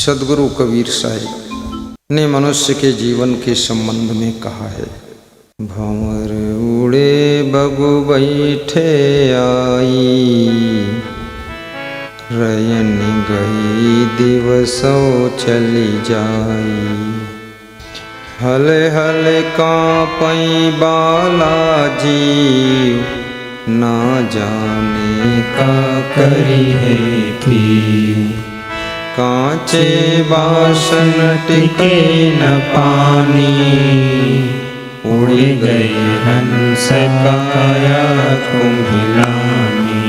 सदगुरु कबीर साहिब ने मनुष्य के जीवन के संबंध में कहा है, भंवर उड़े बगु बैठे आई, रयन गई दिवसों चली जाई, हले हले कांपई बाला जीव, ना जाने का करी है पीव, कांचे बासन टिके न पानी, उड़ गए हंस काया कुम्हिलानी,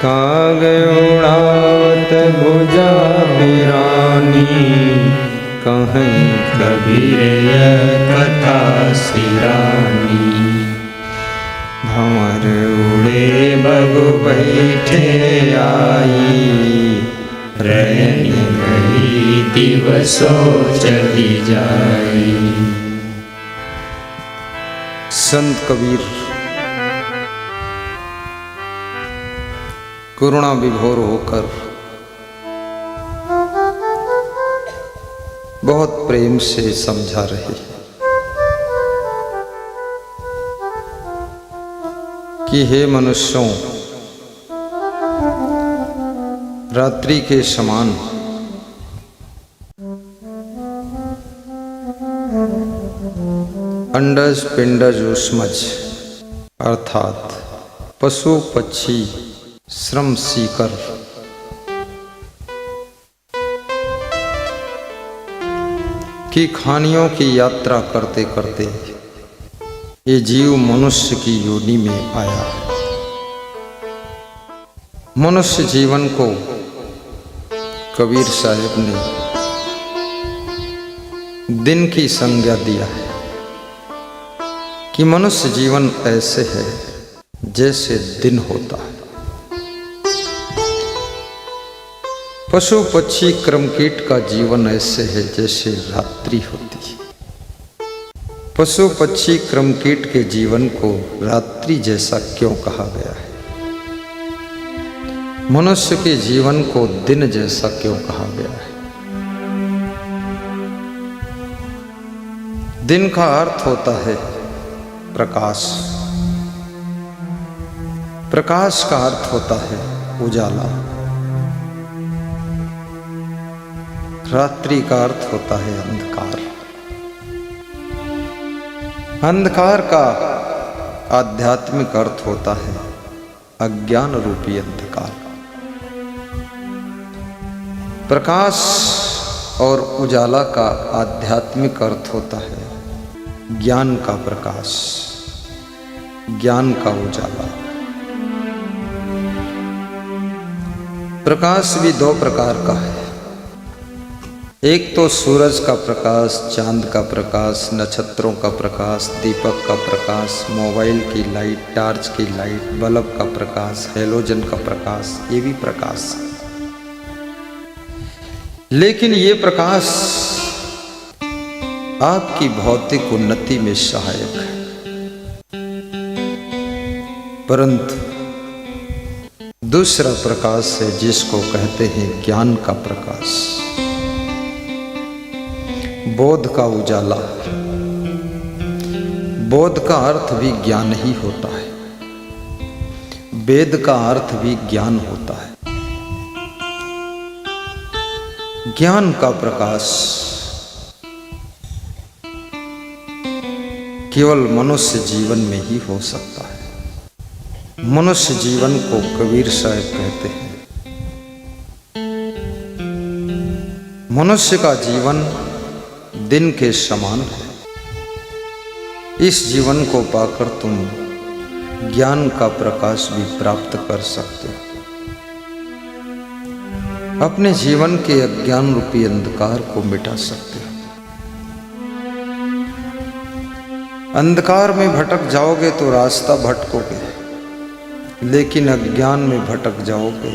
काग उड़ावत भुजा पिरानी, कहीं कबीर कथा सिरानी, भंवर उड़े बगु बैठे आई, रयन गई दिवसों चली जाई। संत कबीर करुणा विभोर होकर बहुत प्रेम से समझा रहे कि हे मनुष्यों, रात्रि के समान अंडज पिंडज ऊष्मज अर्थात पशु पक्षी श्रम सीकर की खानियों की यात्रा करते करते ये जीव मनुष्य की योनि में आया। मनुष्य जीवन को कबीर साहिब ने दिन की संज्ञा दिया है कि मनुष्य जीवन ऐसे है जैसे दिन होता है। पशु पक्षी क्रमकीट का जीवन ऐसे है जैसे रात्रि होती है। पशु पक्षी क्रमकीट के जीवन को रात्रि जैसा क्यों कहा गया है? मनुष्य के जीवन को दिन जैसा क्यों कहा गया है? दिन का अर्थ होता है प्रकाश, प्रकाश का अर्थ होता है उजाला, रात्रि का अर्थ होता है अंधकार। अंधकार का आध्यात्मिक अर्थ होता है अज्ञान रूपी अंधकार। प्रकाश और उजाला का आध्यात्मिक अर्थ होता है ज्ञान का प्रकाश, ज्ञान का उजाला। प्रकाश भी दो प्रकार का है, एक तो सूरज का प्रकाश, चांद का प्रकाश, नक्षत्रों का प्रकाश, दीपक का प्रकाश, मोबाइल की लाइट, टार्च की लाइट, बल्ब का प्रकाश, हेलोजन का प्रकाश, ये भी प्रकाश है। लेकिन ये प्रकाश आपकी भौतिक उन्नति में सहायक है, परंतु दूसरा प्रकाश है जिसको कहते हैं ज्ञान का प्रकाश, बोध का उजाला। बोध का अर्थ भी ज्ञान ही होता है, वेद का अर्थ भी ज्ञान होता है। ज्ञान का प्रकाश केवल मनुष्य जीवन में ही हो सकता है। मनुष्य जीवन को कबीर साहब कहते हैं, मनुष्य का जीवन दिन के समान है। इस जीवन को पाकर तुम ज्ञान का प्रकाश भी प्राप्त कर सकते हो। अपने जीवन के अज्ञान रूपी अंधकार को मिटा सकते हो। अंधकार में भटक जाओगे तो रास्ता भटकोगे, लेकिन अज्ञान में भटक जाओगे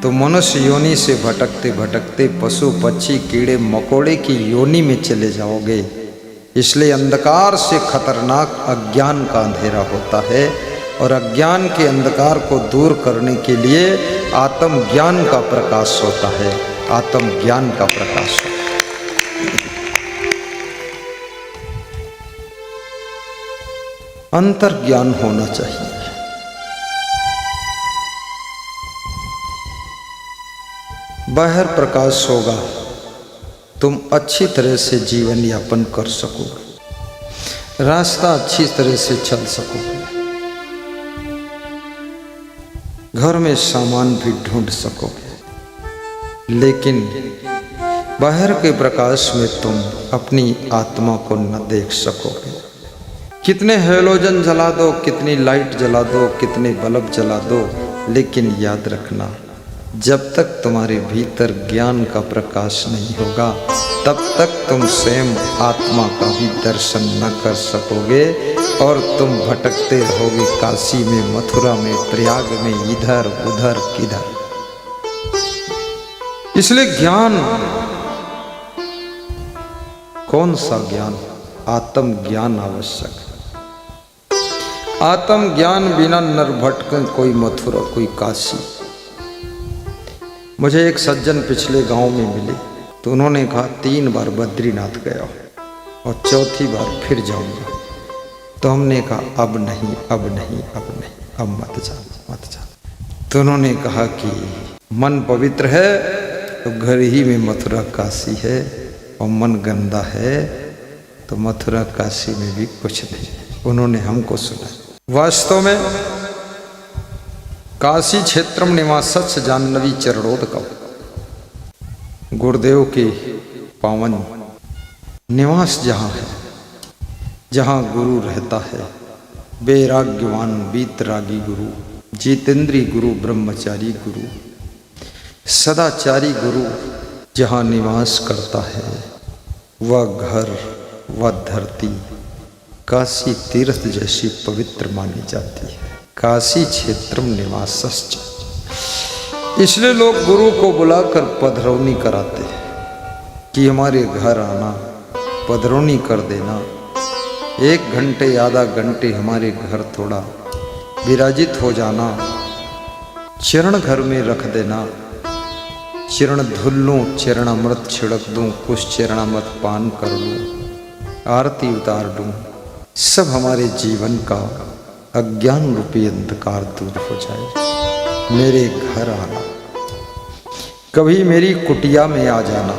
तो मनुष्य योनि से भटकते भटकते पशु पक्षी कीड़े मकोड़े की योनि में चले जाओगे। इसलिए अंधकार से खतरनाक अज्ञान का अंधेरा होता है और अज्ञान के अंधकार को दूर करने के लिए आत्म ज्ञान का प्रकाश होता है। आत्म ज्ञान का प्रकाश हो। अंतर ज्ञान होना चाहिए। बाहर प्रकाश होगा, तुम अच्छी तरह से जीवन यापन कर सकोगे, रास्ता अच्छी तरह से चल सकोगे, घर में सामान भी ढूंढ सकोगे। लेकिन बाहर के प्रकाश में तुम अपनी आत्मा को न देख सकोगे। कितने हैलोजन जला दो, कितनी लाइट जला दो, कितने बल्ब जला दो, लेकिन याद रखना, जब तक तुम्हारे भीतर ज्ञान का प्रकाश नहीं होगा, तब तक तुम स्वयं आत्मा का भी दर्शन न कर सकोगे और तुम भटकते रहोगे काशी में, मथुरा में, प्रयाग में, इधर उधर किधर। इसलिए ज्ञान, कौन सा ज्ञान? आत्म ज्ञान आवश्यक है। आत्म ज्ञान बिना नर भटके कोई मथुरा कोई काशी। मुझे एक सज्जन पिछले गांव में मिले, तो उन्होंने कहा 3 बार बद्रीनाथ गया और चौथी बार फिर जाऊंगा। तो हमने कहा अब नहीं, अब नहीं, अब नहीं, अब मत जा, मत जा। तो उन्होंने कहा कि मन पवित्र है तो घर ही में मथुरा काशी है, और मन गंदा है तो मथुरा काशी में भी कुछ नहीं। उन्होंने हमको सुना। वास्तव में काशी क्षेत्रम निवासस्य जाह्नवी चरणोदकम्, गुरुदेव के पावन निवास जहाँ है, जहाँ गुरु रहता है, वैराग्यवान वीतरागी गुरु, जितेंद्री गुरु, ब्रह्मचारी गुरु, सदाचारी गुरु जहाँ निवास करता है, वह घर, वह धरती काशी तीर्थ जैसी पवित्र मानी जाती है। काशी क्षेत्रम निवासश्च। इसलिए लोग गुरु को बुलाकर पधरौनी कराते हैं कि हमारे घर आना, पधरौनी कर देना, 1 घंटे आधा घंटे हमारे घर थोड़ा विराजित हो जाना, चरण घर में रख देना, चरण धुल लूँ, चरणामृत छिड़क दूँ, कुछ चरणामृत पान कर लूँ, आरती उतार दूँ, सब हमारे जीवन का अज्ञान रूपी अंधकार दूर हो जाए। मेरे घर आना, कभी मेरी कुटिया में आ जाना,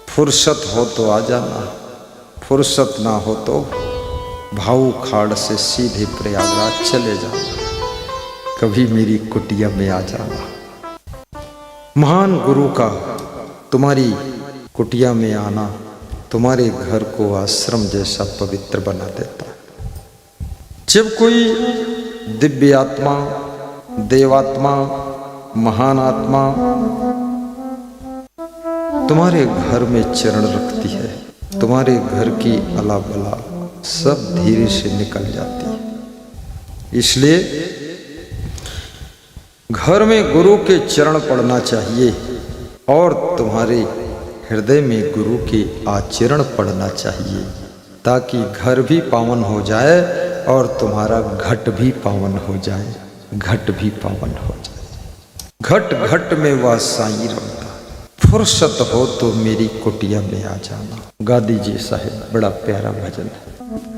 फुर्सत हो तो आ जाना, फुर्सत ना हो तो भाऊ खाड़ से सीधे प्रयागराज चले जाना, कभी मेरी कुटिया में आ जाना। महान गुरु का तुम्हारी कुटिया में आना तुम्हारे घर को आश्रम जैसा पवित्र बना देता है। जब कोई दिव्य आत्मा, देवात्मा, महान आत्मा तुम्हारे घर में चरण रखती है, तुम्हारे घर की अला बला सब धीरे से निकल जाती है। इसलिए घर में गुरु के चरण पड़ना चाहिए और तुम्हारे हृदय में गुरु के आचरण पड़ना चाहिए, ताकि घर भी पावन हो जाए और तुम्हारा घट भी पावन हो जाए, घट भी पावन हो जाए। घट घट में वह साईं रमता, फुर्सत हो तो मेरी कुटिया में आ जाना। गा दीजिए साहिब, बड़ा प्यारा भजन है,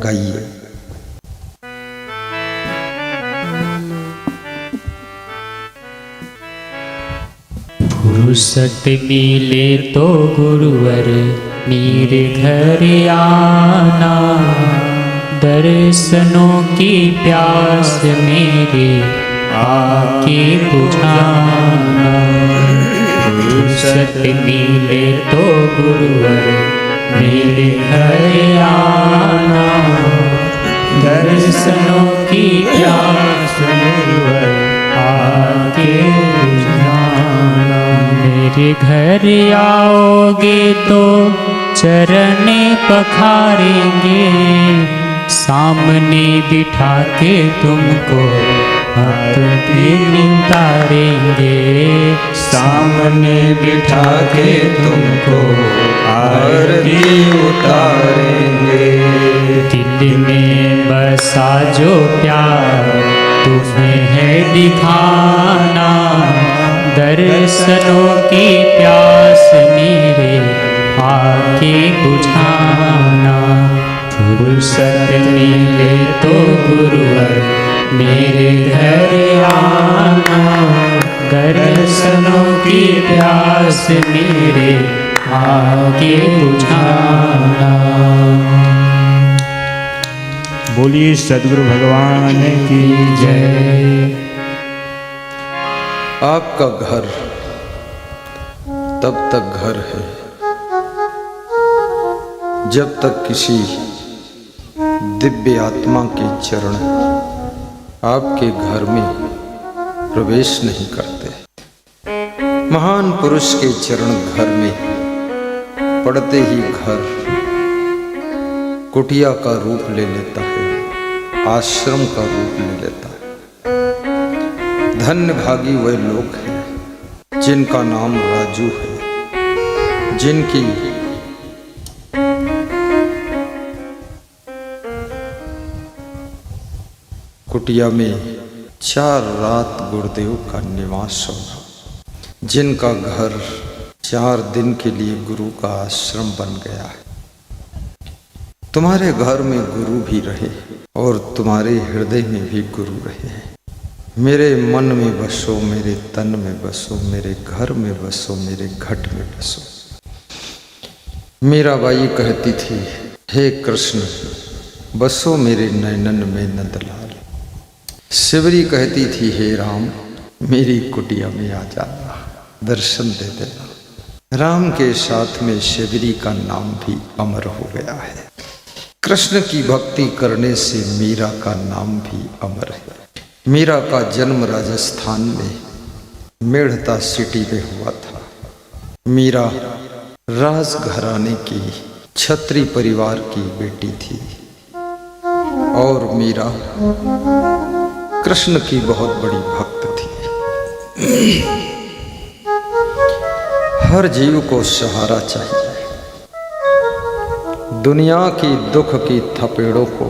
गाइए। फुर्सत मिले तो गुरुवर मेरे घर आना, दर्शनों की प्यास मेरे आके बुझाना। फुर्सत मिले तो गुरुवर मेरे घर आना, दर्शनों की प्यास गुरुवर आके बुझाना। मेरे घर आओगे तो चरण पखारेंगे, सामने बिठा के तुमको आरती उतारेंगे, सामने बिठा के तुमको आरती उतारेंगे। दिल में बसा जो प्यार तुम्हें है दिखाना, दर्शनों की प्यार आके बुझाना। फुर्सत मिले तो गुरुवर मेरे घर आना, दर्शनों की प्यास मेरे आके बुझाना। बोलिए सद्गुरु भगवान की जय। आपका घर तब तक घर है जब तक किसी दिव्य आत्मा के चरण आपके घर में प्रवेश नहीं करते। महान पुरुष के चरण घर में पड़ते ही घर कुटिया का रूप ले लेता है, आश्रम का रूप ले लेता है। धन्य भागी वह लोग हैं जिनका नाम राजू है, जिनकी कुटिया में 4 रात गुरुदेव का निवास होगा, जिनका घर 4 दिन के लिए गुरु का आश्रम बन गया है। तुम्हारे घर में गुरु भी रहे और तुम्हारे हृदय में भी गुरु रहे। मेरे मन में बसो, मेरे तन में बसो, मेरे घर में बसो, मेरे घट में बसो। मीराबाई कहती थी, हे कृष्ण बसो मेरे नैनन में नंदलाल। शिवरी कहती थी, हे राम मेरी कुटिया में आ जाना, दर्शन दे देना। राम के साथ में शिवरी का नाम भी अमर हो गया है। कृष्ण की भक्ति करने से मीरा का नाम भी अमर है। मीरा का जन्म राजस्थान में मेड़ता सिटी में हुआ था। मीरा राजघराने की छत्री परिवार की बेटी थी और मीरा कृष्ण की बहुत बड़ी भक्त थी। हर जीव को सहारा चाहिए। दुनिया की दुख की थपेड़ों को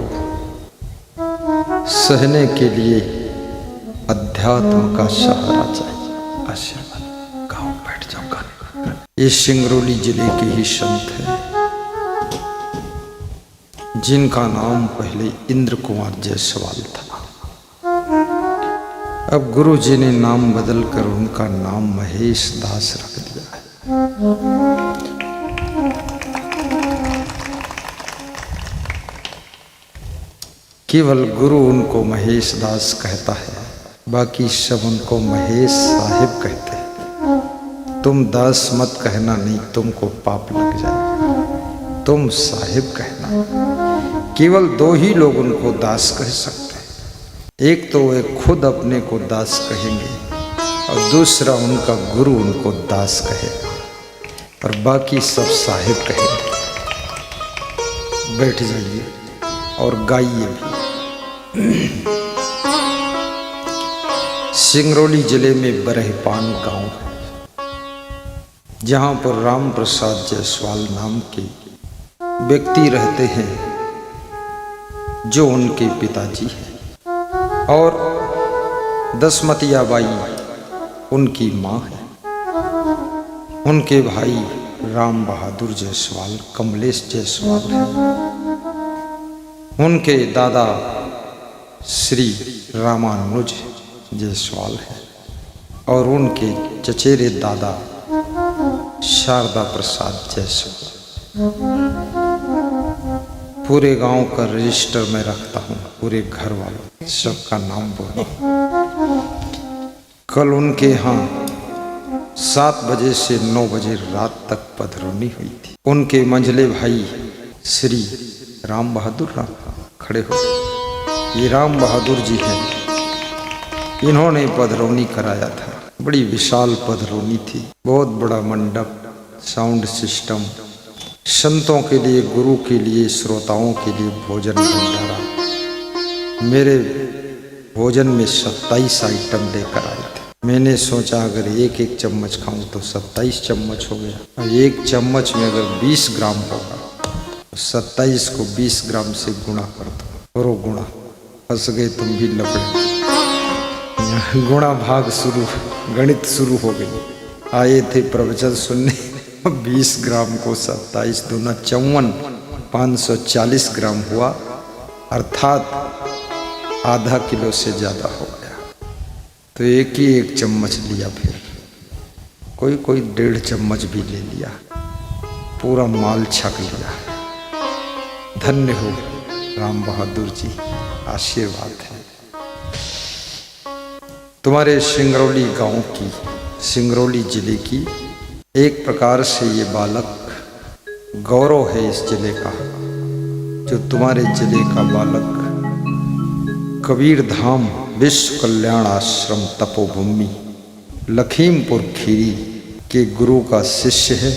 सहने के लिए अध्यात्म का सहारा चाहिए। आशीर्वाद गाँव बैठ जाओ गाने। ये सिंगरौली जिले के ही संत हैं जिनका नाम पहले इंद्र कुमार जायसवाल था। अब गुरु जी ने नाम बदलकर उनका नाम महेश दास रख दिया है। केवल गुरु उनको महेश दास कहता है, बाकी सब उनको महेश साहिब कहते हैं। तुम दास मत कहना, नहीं तुमको पाप लग जाएगा, तुम साहिब कहना। केवल 2 ही लोग उनको दास कह सकते हैं। एक तो वे खुद अपने को दास कहेंगे और दूसरा उनका गुरु उनको दास कहेगा और बाकी सब साहिब कहेंगे। बैठ जाइए और गाइए भी। सिंगरौली जिले में बरहपान गांव है, जहां पर राम प्रसाद जायसवाल नाम के व्यक्ति रहते हैं जो उनके पिताजी हैं और दसमतिया बाई उनकी माँ है। उनके भाई राम बहादुर जायसवाल कमलेश जायसवाल हैं। उनके दादा श्री रामानुज जायसवाल है और उनके चचेरे दादा शारदा प्रसाद जायसवाल। पूरे गांव का रजिस्टर में रखता हूँ, पूरे घर वालों सबका नाम बोलो। कल उनके यहाँ 7 बजे से 9 बजे रात तक पधरौनी हुई थी। उनके मंझले भाई श्री राम बहादुर खड़े हो। ये राम बहादुर जी हैं, इन्होंने पधरौनी कराया था। बड़ी विशाल पधरौनी थी, बहुत बड़ा मंडप, साउंड सिस्टम, संतों के लिए, गुरु के लिए, श्रोताओं के लिए भोजन भंडारा। मेरे भोजन में 27 आइटम लेकर आए थे। मैंने सोचा अगर एक एक चम्मच खाऊं तो 27 चम्मच हो गया, और एक चम्मच में अगर 20 ग्राम होगा तो 27 को 20 ग्राम से गुणा कर दो। करो गुणा। फंस गए तुम भी लपड़े। गुणा भाग शुरू, गणित शुरू हो गई। आए थे प्रवचन सुनने, 20 ग्राम को 27 दूना 54, 540 ग्राम हुआ, अर्थात आधा किलो से ज़्यादा हो गया। तो एक ही एक चम्मच लिया, फिर कोई कोई 1.5 चम्मच भी ले लिया, पूरा माल छक लिया। धन्य हो राम बहादुर जी, आशीर्वाद है। तुम्हारे सिंगरौली गांव की, सिंगरौली जिले की, एक प्रकार से ये बालक गौरव है इस जिले का, जो तुम्हारे जिले का बालक कबीर धाम विश्व कल्याण आश्रम तपोभूमि लखीमपुर खीरी के गुरु का शिष्य है,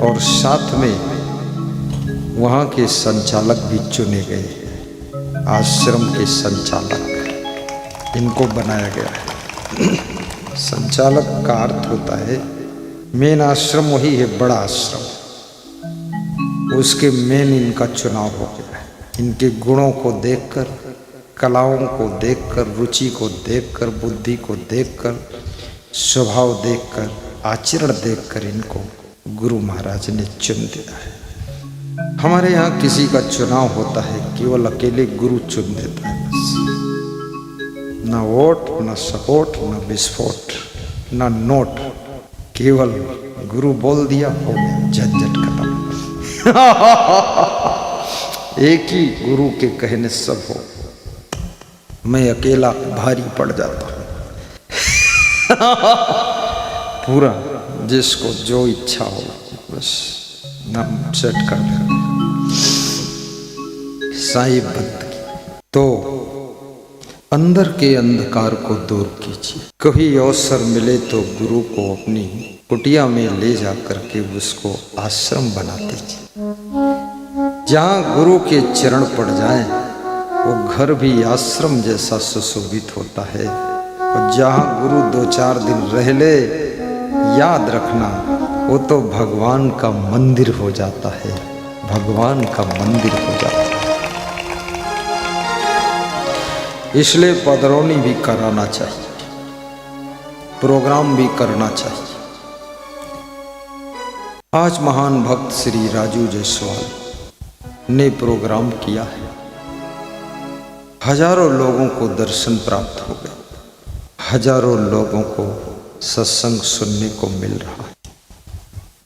और साथ में वहाँ के संचालक भी चुने गए हैं। आश्रम के संचालक इनको बनाया गया है। संचालक का अर्थ होता है, मेन आश्रम वही है, बड़ा आश्रम, उसके मेन इनका चुनाव हो गया है। इनके गुणों को देखकर, कलाओं को देखकर, रुचि को देखकर, बुद्धि को देखकर, स्वभाव देखकर, आचरण देखकर इनको गुरु महाराज ने चुन दिया है। हमारे यहाँ किसी का चुनाव होता है, केवल अकेले गुरु चुन देता है बस। न वोट, न सपोर्ट, न विस्फोट, न नोट, केवल गुरु बोल दिया, हो गया, झंझट खत्म। एक ही गुरु के कहने सब हो। मैं अकेला भारी पड़ जाता हूँ। पूरा जिसको जो इच्छा हो बस नाम सेट कर दे, साईं बंदगी। तो अंदर के अंधकार को दूर कीजिए। कभी अवसर मिले तो गुरु को अपनी कुटिया में ले जा करके उसको आश्रम बना दीजिए। जहाँ गुरु के चरण पड़ जाए वो घर भी आश्रम जैसा सुशोभित होता है। और जहाँ गुरु 2-4 दिन रह ले, याद रखना वो तो भगवान का मंदिर हो जाता है, भगवान का मंदिर हो जाता है। इसलिए पधरौनी भी कराना चाहिए, प्रोग्राम भी करना चाहिए। आज महान भक्त श्री राजू जायसवाल ने प्रोग्राम किया है, हजारों लोगों को दर्शन प्राप्त हो गए, हजारों लोगों को सत्संग सुनने को मिल रहा है।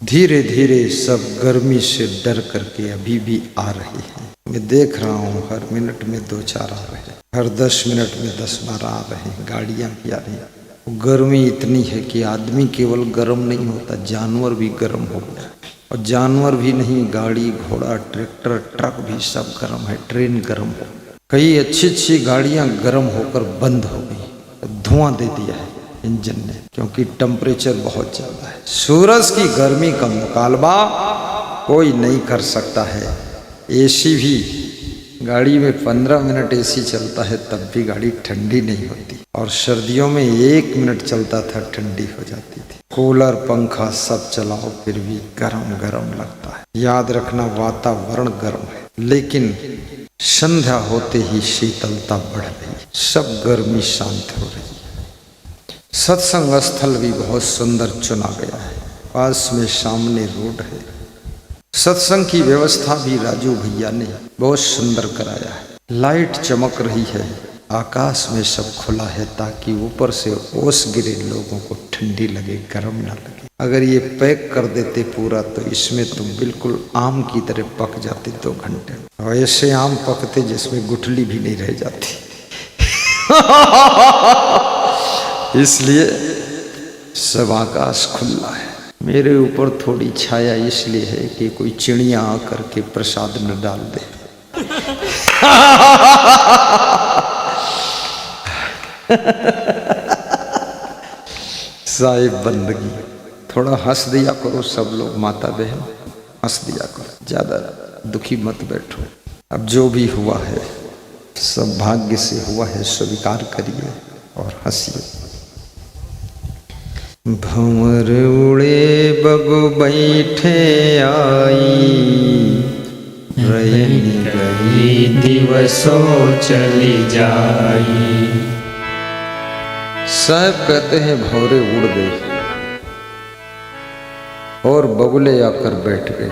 धीरे धीरे सब गर्मी से डर करके अभी भी आ रहे हैं। मैं देख रहा हूँ हर मिनट में 2-4 आ रहे हैं, हर 10 मिनट में 10-12 आ रहे हैं, गाड़ियाँ भी आ रही हैं। गर्मी इतनी है कि आदमी केवल गर्म नहीं होता, जानवर भी गर्म हो गया। और जानवर भी नहीं, गाड़ी घोड़ा ट्रैक्टर ट्रक भी सब गर्म है, ट्रेन गर्म हो। कई अच्छी गाड़ियाँ गर्म होकर बंद हो गई, धुआं दे दिया है इंजन ने, क्योंकि टेम्परेचर बहुत ज़्यादा है। सूरज की गर्मी का मुकाबला कोई नहीं कर सकता है। एसी भी, गाड़ी में 15 मिनट एसी चलता है तब भी गाड़ी ठंडी नहीं होती, और सर्दियों में 1 मिनट चलता था ठंडी हो जाती थी। कूलर पंखा सब चलाओ फिर भी गरम गरम लगता है। याद रखना वातावरण गर्म है, लेकिन संध्या होते ही शीतलता बढ़ रही, सब गर्मी शांत हो रही है। सत्संग स्थल भी बहुत सुंदर चुना गया है, पास में सामने रोड है। सत्संग की व्यवस्था भी राजू भैया ने बहुत सुंदर कराया है। लाइट चमक रही है, आकाश में सब खुला है, ताकि ऊपर से ओस गिरे, लोगों को ठंडी लगे, गर्म ना लगे। अगर ये पैक कर देते पूरा तो इसमें तुम बिल्कुल आम की तरह पक जाते 2 घंटे में। और ऐसे आम पकते जिसमें गुठली भी नहीं रह जाती। इसलिए सब आकाश खुला है। मेरे ऊपर थोड़ी छाया इसलिए है कि कोई चिड़िया आकर के प्रसाद न डाल दे। साहिब बंदगी, थोड़ा हंस दिया करो सब लोग, माता बहन हंस दिया करो, ज्यादा दुखी मत बैठो। अब जो भी हुआ है सब भाग्य से हुआ है, स्वीकार करिए और हंसिए। भंवर उड़े बगु बैठे आई, रैन गई दिवसों चली जाई। साहब कहते हैं भंवरे उड़ गए, और बगुले आकर बैठ गए।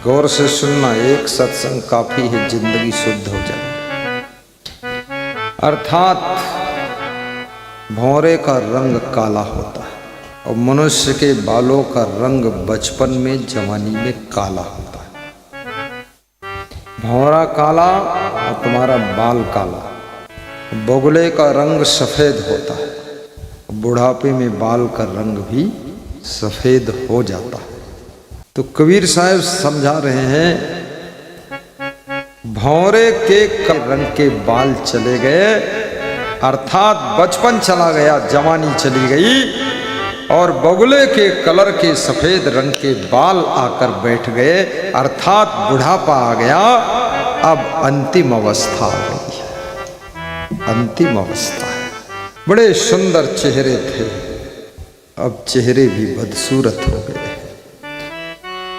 गौर से सुनना, एक सत्संग काफी है, जिंदगी शुद्ध हो जाए। अर्थात भौरे का रंग काला होता है और मनुष्य के बालों का रंग बचपन में, जवानी में काला होता है। भौरा काला और तुम्हारा बाल काला। बगुले का रंग सफेद होता है, बुढ़ापे में बाल का रंग भी सफेद हो जाता है। तो कबीर साहब समझा रहे हैं, भौरे के रंग के बाल चले गए, अर्थात बचपन चला गया, जवानी चली गई, और बगुले के कलर के सफेद रंग के बाल आकर बैठ गए, अर्थात बुढ़ापा आ गया। अब अंतिम अवस्था आ गई है, अंतिम अवस्था है। बड़े सुंदर चेहरे थे, अब चेहरे भी बदसूरत हो गए।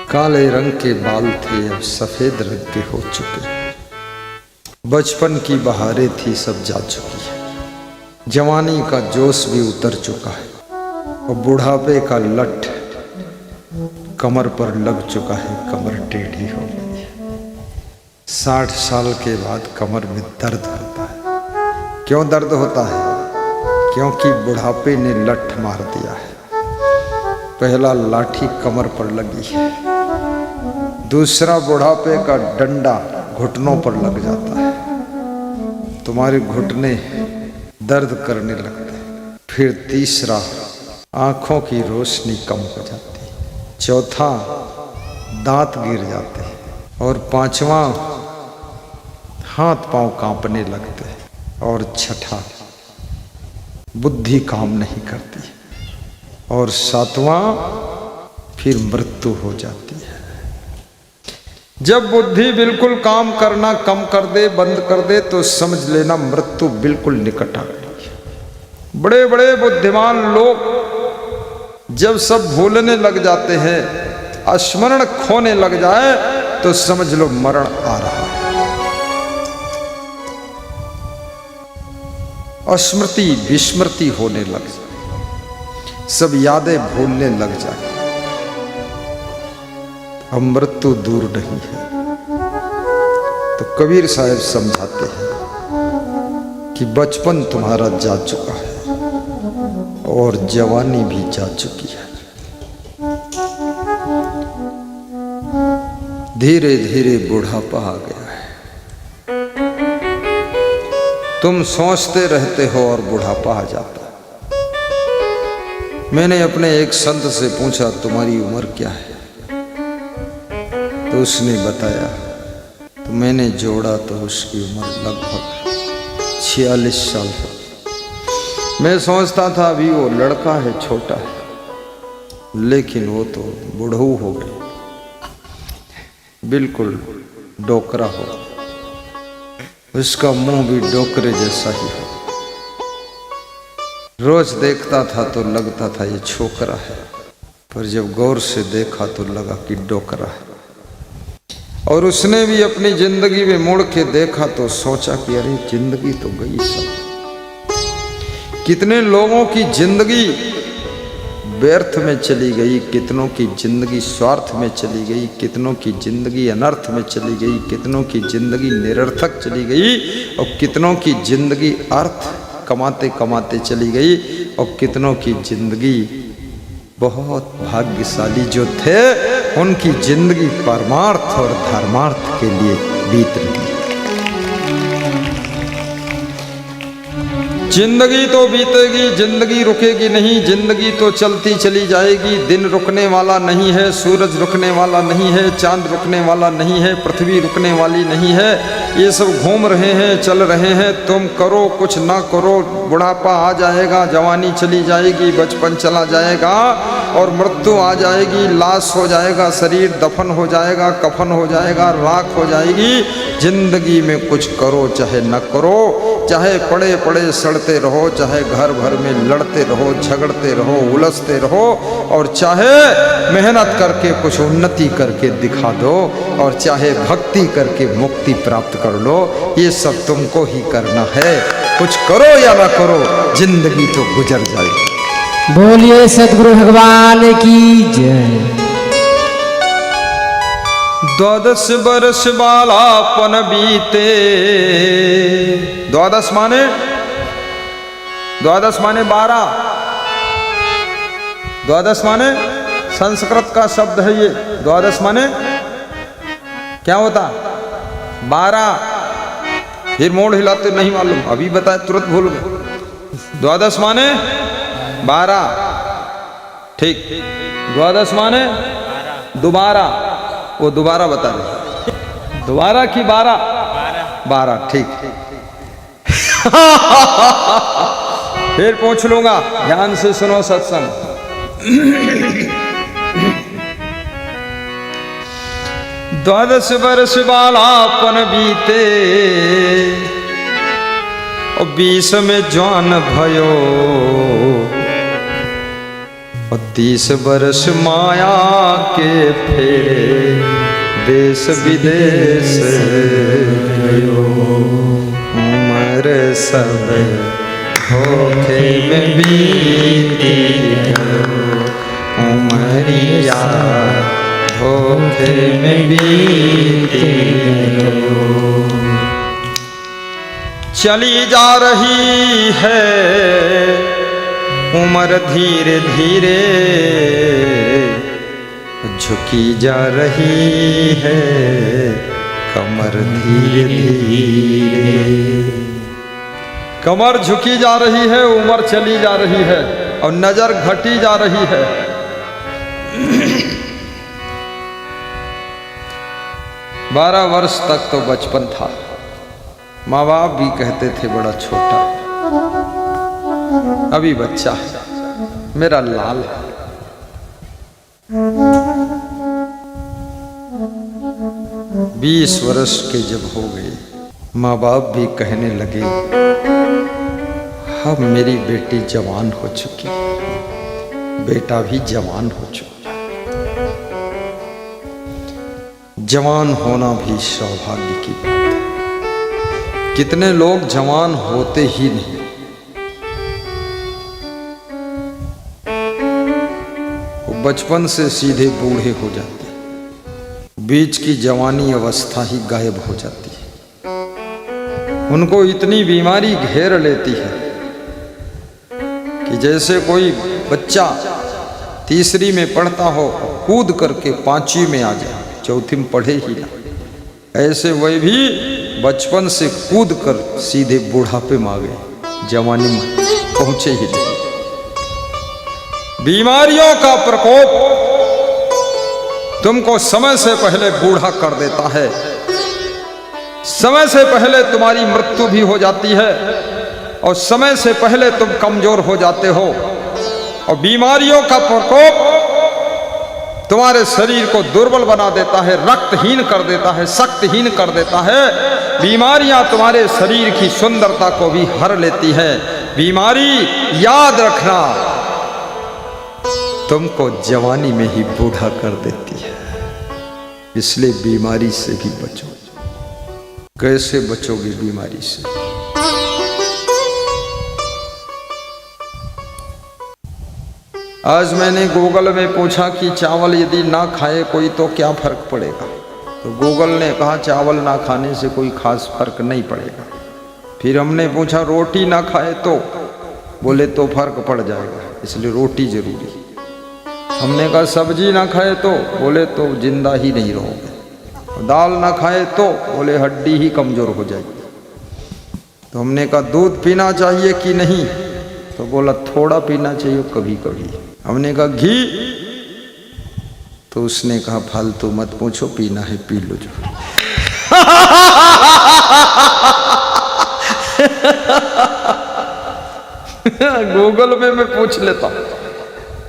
काले रंग के बाल थे, अब सफेद रंग के हो चुके। बचपन की बहारें थी, सब जा चुकी है। जवानी का जोश भी उतर चुका है और बुढ़ापे का लठ कमर पर लग चुका है, कमर टेढ़ी हो गई है। 60 साल के बाद कमर में दर्द होता है। क्यों दर्द होता है? क्योंकि बुढ़ापे ने लठ मार दिया है। पहला लाठी कमर पर लगी है, दूसरा बुढ़ापे का डंडा घुटनों पर लग जाता है, तुम्हारे घुटने दर्द करने लगते हैं। फिर तीसरा, आंखों की रोशनी कम हो जाती है। चौथा, दांत गिर जाते हैं। और पांचवा, हाथ पांव कांपने लगते हैं। और छठा, बुद्धि काम नहीं करती। और सातवां, फिर मृत्यु हो जाती है। जब बुद्धि बिल्कुल काम करना कम कर दे, बंद कर दे, तो समझ लेना मृत्यु बिल्कुल निकट आ गई है। बड़े बड़े बुद्धिमान लोग जब सब भूलने लग जाते हैं, स्मरण खोने लग जाए, तो समझ लो मरण आ रहा है। स्मृति विस्मृति होने लग जाए, सब यादें भूलने लग जाए। अब मृत्यु दूर नहीं है। तो कबीर साहब समझाते हैं कि बचपन तुम्हारा जा चुका है और जवानी भी जा चुकी है। धीरे धीरे बुढ़ापा आ गया है। तुम सोचते रहते हो और बुढ़ापा आ जाता है। मैंने अपने एक संत से पूछा, तुम्हारी उम्र क्या है? तो उसने बताया, तो मैंने जोड़ा तो उसकी उम्र लगभग 46 साल है। मैं सोचता था अभी वो लड़का है, छोटा है, लेकिन वो तो बुढ़ऊ हो गए, बिल्कुल डोकरा हो। उसका मुंह भी डोकरे जैसा ही हो। रोज देखता था तो लगता था ये छोकरा है, पर जब गौर से देखा तो लगा कि डोकरा है। और उसने भी अपनी जिंदगी में मुड़ के देखा तो सोचा कि अरे जिंदगी तो गई सब। कितने लोगों की जिंदगी व्यर्थ में चली गई, कितनों की जिंदगी स्वार्थ में चली गई, कितनों की जिंदगी अनर्थ में चली गई, कितनों की जिंदगी निरर्थक चली गई, और कितनों की जिंदगी अर्थ कमाते कमाते चली गई, और कितनों की जिंदगी, बहुत भाग्यशाली जो थे उनकी जिंदगी परमार्थ और धर्मार्थ के लिए बीत रही। जिंदगी तो बीतेगी, जिंदगी रुकेगी नहीं, जिंदगी तो चलती चली जाएगी। दिन रुकने वाला नहीं है, सूरज रुकने वाला नहीं है, चांद रुकने वाला नहीं है, पृथ्वी रुकने वाली नहीं है। ये सब घूम रहे हैं, चल रहे हैं। तुम करो कुछ ना करो, बुढ़ापा आ जाएगा, जवानी चली जाएगी, बचपन चला जाएगा और मृत्यु आ जाएगी। लाश हो जाएगा, शरीर दफन हो जाएगा, कफन हो जाएगा, राख हो जाएगी। जिंदगी में कुछ करो चाहे न करो, चाहे पड़े पड़े सड़ते रहो, चाहे घर भर में लड़ते रहो, झगड़ते रहो, उलझते रहो, और चाहे मेहनत करके कुछ उन्नति करके दिखा दो, और चाहे भक्ति करके मुक्ति प्राप्त कर लो। ये सब तुमको ही करना है। कुछ करो या ना करो, जिंदगी तो गुजर जाएगी। बोलिए सद्गुरु भगवान की जय। द्वादश वर्ष बालापन बीते। द्वादश माने 12। द्वादश माने संस्कृत का शब्द है ये। द्वादश माने क्या होता? 12। फिर मोड़ हिलाते नहीं मालूम, अभी बताए तुरंत भूल गए। द्वादश माने 12, ठीक। द्वादश माने दोबारा, वो दोबारा बता रहे, दोबारा की 12, ठीक। फिर पूछ लूंगा, ध्यान से सुनो सत्संग। द्वादश वर्ष बालापन बीते, और 20 में जवान भयो, और 30 वर्ष माया के फेरे देश विदेश गयो। उम्र सब धोखे में बीती गयो, उमरिया धोखे में बीती गयो। चली जा रही है उम्र धीरे धीरे, झुकी जा रही है कमर धीरे धीरे। कमर झुकी जा रही है, उम्र चली जा रही है, और नजर घटी जा रही है। 12 वर्ष तक तो बचपन था। माँ बाप भी कहते थे बड़ा छोटा, अभी बच्चा है, मेरा लाल है। 20 वर्ष के जब हो गए, माँ बाप भी कहने लगे, अब मेरी बेटी जवान हो चुकी, बेटा भी जवान हो चुका। जवान होना भी सौभाग्य की बात है। कितने लोग जवान होते ही नहीं, वो बचपन से सीधे बूढ़े हो जाते, बीच की जवानी अवस्था ही गायब हो जाती है। उनको इतनी बीमारी घेर लेती है कि जैसे कोई बच्चा तीसरी में पढ़ता हो, कूद करके 5वीं में आ जाए, चौथी में पढ़े ही ना, ऐसे वही भी बचपन से कूद कर सीधे बुढ़ापे में आ गए, जवानी में पहुंचे ही नहीं। बीमारियों का प्रकोप तुमको समय से पहले बूढ़ा कर देता है, समय से पहले तुम्हारी मृत्यु भी हो जाती है, और समय से पहले तुम कमजोर हो जाते हो। और बीमारियों का प्रकोप तुम्हारे शरीर को दुर्बल बना देता है, रक्तहीन कर देता है, शक्तिहीन कर देता है। बीमारियां तुम्हारे शरीर की सुंदरता को भी हर लेती है। बीमारी, याद रखना, तुमको जवानी में ही बूढ़ा कर देती है। इसलिए बीमारी से भी बचो। कैसे बचोगे बीमारी से? आज मैंने गूगल में पूछा कि चावल यदि ना खाए कोई तो क्या फर्क पड़ेगा, तो गूगल ने कहा चावल ना खाने से कोई खास फर्क नहीं पड़ेगा। फिर हमने पूछा रोटी ना खाए तो, बोले तो फर्क पड़ जाएगा, इसलिए रोटी जरूरी। हमने कहा सब्जी ना खाए तो, बोले तो जिंदा ही नहीं रहोगे। दाल ना खाए तो, बोले हड्डी ही कमजोर हो जाएगी। तो हमने कहा दूध पीना चाहिए कि नहीं, तो बोला थोड़ा पीना चाहिए कभी कभी। हमने कहा घी, तो उसने कहा फालतू मत पूछो, पीना है पी लो जो। गूगल में मैं पूछ लेता हूं,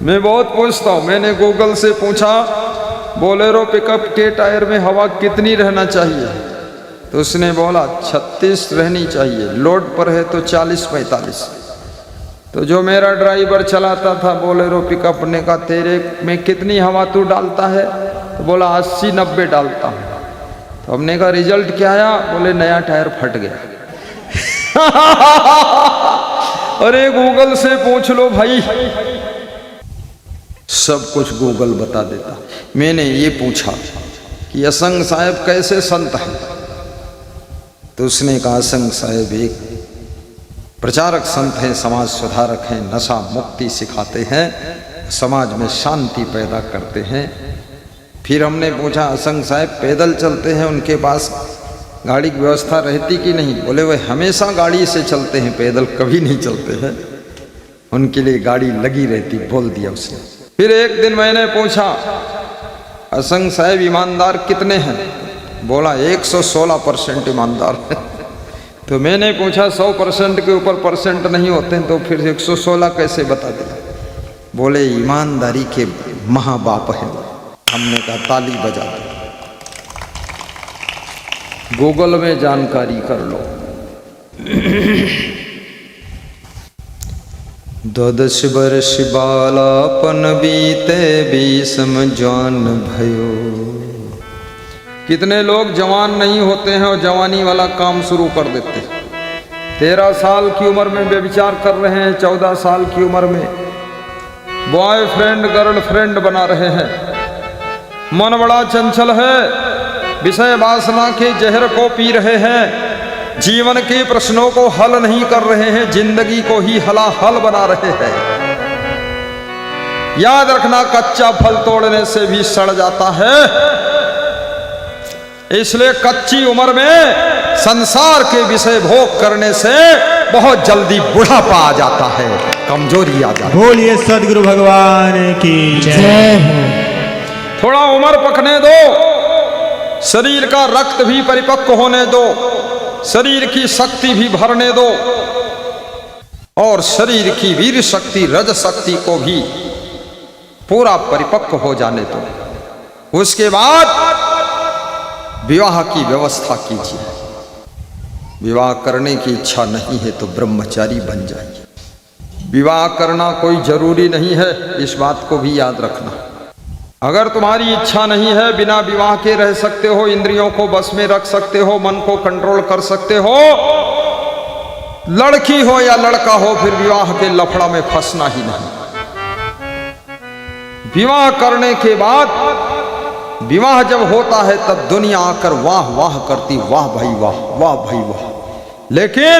मैं बहुत पूछता हूं। मैंने गूगल से पूछा बोलेरो पिकअप के टायर में हवा कितनी रहना चाहिए, तो उसने बोला 36 रहनी चाहिए, लोड पर है तो 40-45। तो जो मेरा ड्राइवर चलाता था बोलेरो पिकअप ने कहा तेरे में कितनी हवा तू डालता है, तो बोला 80-90 डालता हूँ। तो हमने कहा रिजल्ट क्या आया, बोले नया टायर फट गया। अरे गूगल से पूछ लो भाई, सब कुछ गूगल बता देता। मैंने ये पूछा कि कि असंग साहेब कैसे संत हैं? तो उसने कहा असंग साहेब एक प्रचारक संत हैं, समाज सुधारक हैं, नशा मुक्ति सिखाते हैं, समाज में शांति पैदा करते हैं। फिर हमने पूछा असंग साहब पैदल चलते हैं, उनके पास गाड़ी की व्यवस्था रहती कि नहीं? बोले वे हमेशा गाड़ी से चलते हैं, पैदल कभी नहीं चलते हैं, उनके लिए गाड़ी लगी रहती, बोल दिया उसने। फिर एक दिन मैंने पूछा असंग साहब ईमानदार कितने हैं? बोला 116% ईमानदार है। तो मैंने पूछा 100% के ऊपर परसेंट नहीं होते हैं तो फिर 116 कैसे बता दिया? बोले ईमानदारी के महाबाप हैं। हमने कहा ताली बजा दो, गूगल में जानकारी कर लो। 12 वर्ष बालापन बीते 20 जवान भयो। कितने लोग जवान नहीं होते हैं और जवानी वाला काम शुरू कर देते हैं। 13 साल की उम्र में व्यभिचार कर रहे हैं, 14 साल की उम्र में बॉयफ्रेंड गर्लफ्रेंड बना रहे हैं। मन बड़ा चंचल है, विषय वासना के जहर को पी रहे हैं, जीवन के प्रश्नों को हल नहीं कर रहे हैं, जिंदगी को ही हलाहल बना रहे हैं। याद रखना कच्चा फल तोड़ने से भी सड़ जाता है, इसलिए कच्ची उम्र में संसार के विषय भोग करने से बहुत जल्दी बुढ़ापा आ जाता है, कमजोरी आ जाती है। बोलिए सदगुरु भगवान की जय। थोड़ा उम्र पकने दो, शरीर का रक्त भी परिपक्व होने दो, शरीर की शक्ति भी भरने दो और शरीर की वीर शक्ति रज शक्ति को भी पूरा परिपक्व हो जाने दो। उसके बाद विवाह की व्यवस्था कीजिए। विवाह करने की इच्छा नहीं है तो ब्रह्मचारी बन जाइए। विवाह करना कोई जरूरी नहीं है, इस बात को भी याद रखना। अगर तुम्हारी इच्छा नहीं है, बिना विवाह के रह सकते हो, इंद्रियों को बस में रख सकते हो, मन को कंट्रोल कर सकते हो, लड़की हो या लड़का हो, फिर विवाह के लफड़ा में फंसना ही नहीं। विवाह करने के बाद विवाह जब होता है तब दुनिया आकर वाह वाह करती, वाह भाई वाह, वाह भाई वाह। लेकिन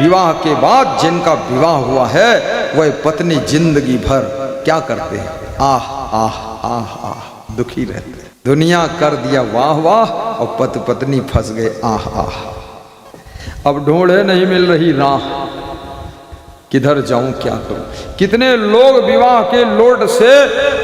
विवाह के बाद जिनका विवाह हुआ है वह पत्नी जिंदगी भर क्या करते हैं? आह आह आह आह दुखी रहते। दुनिया कर दिया वाह वाह और पत्नी फंस गए आह आह। अब ढूंढे नहीं मिल रही राह, किधर जाऊं क्या करूं। कितने लोग विवाह के लोड से,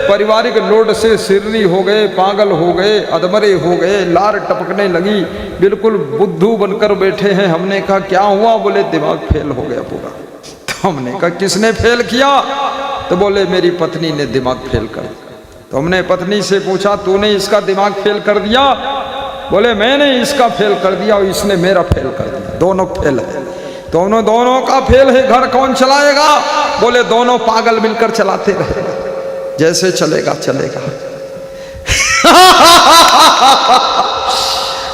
पारिवारिक लोड से सिरनी हो गए, पागल हो गए, अधमरे हो गए, लार टपकने लगी, बिल्कुल बुद्धू बनकर बैठे हैं। हमने कहा क्या हुआ? बोले दिमाग फेल हो गया पूरा। तो हमने कहा किसने फेल किया? तो बोले मेरी पत्नी ने दिमाग फेल कर दिया। तो हमने पत्नी से पूछा तूने इसका दिमाग फेल कर दिया? बोले मैंने इसका फेल कर दिया और इसने मेरा फेल कर दिया, दोनों फेल है। दोनों का फेल है, घर कौन चलाएगा? बोले दोनों पागल मिलकर चलाते रहे, जैसे चलेगा चलेगा।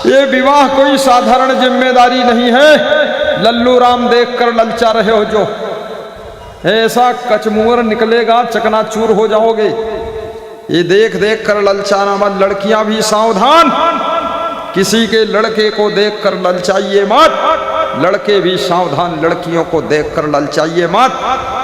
ये विवाह कोई साधारण जिम्मेदारी नहीं है। लल्लू राम देखकर ललचा रहे हो जो, ऐसा कचमुअर निकलेगा, चकनाचूर हो जाओगे। ये देख देख कर ललचाना मत। लड़कियां भी सावधान, किसी के लड़के को देखकर ललचाइए मत। लड़के भी सावधान, लड़कियों को देखकर ललचाइए मत।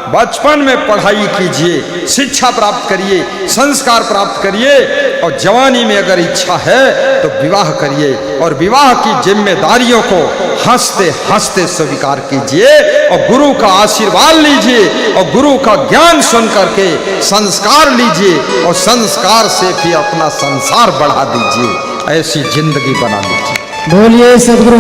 बचपन में पढ़ाई कीजिए, शिक्षा प्राप्त करिए, संस्कार प्राप्त करिए और जवानी में अगर इच्छा है तो विवाह करिए और विवाह की जिम्मेदारियों को हंसते हंसते स्वीकार कीजिए और गुरु का आशीर्वाद लीजिए और गुरु का ज्ञान सुन करके संस्कार लीजिए और संस्कार से फिर अपना संसार बढ़ा दीजिए, ऐसी जिंदगी बना लीजिए। बोलिए सदगुरु।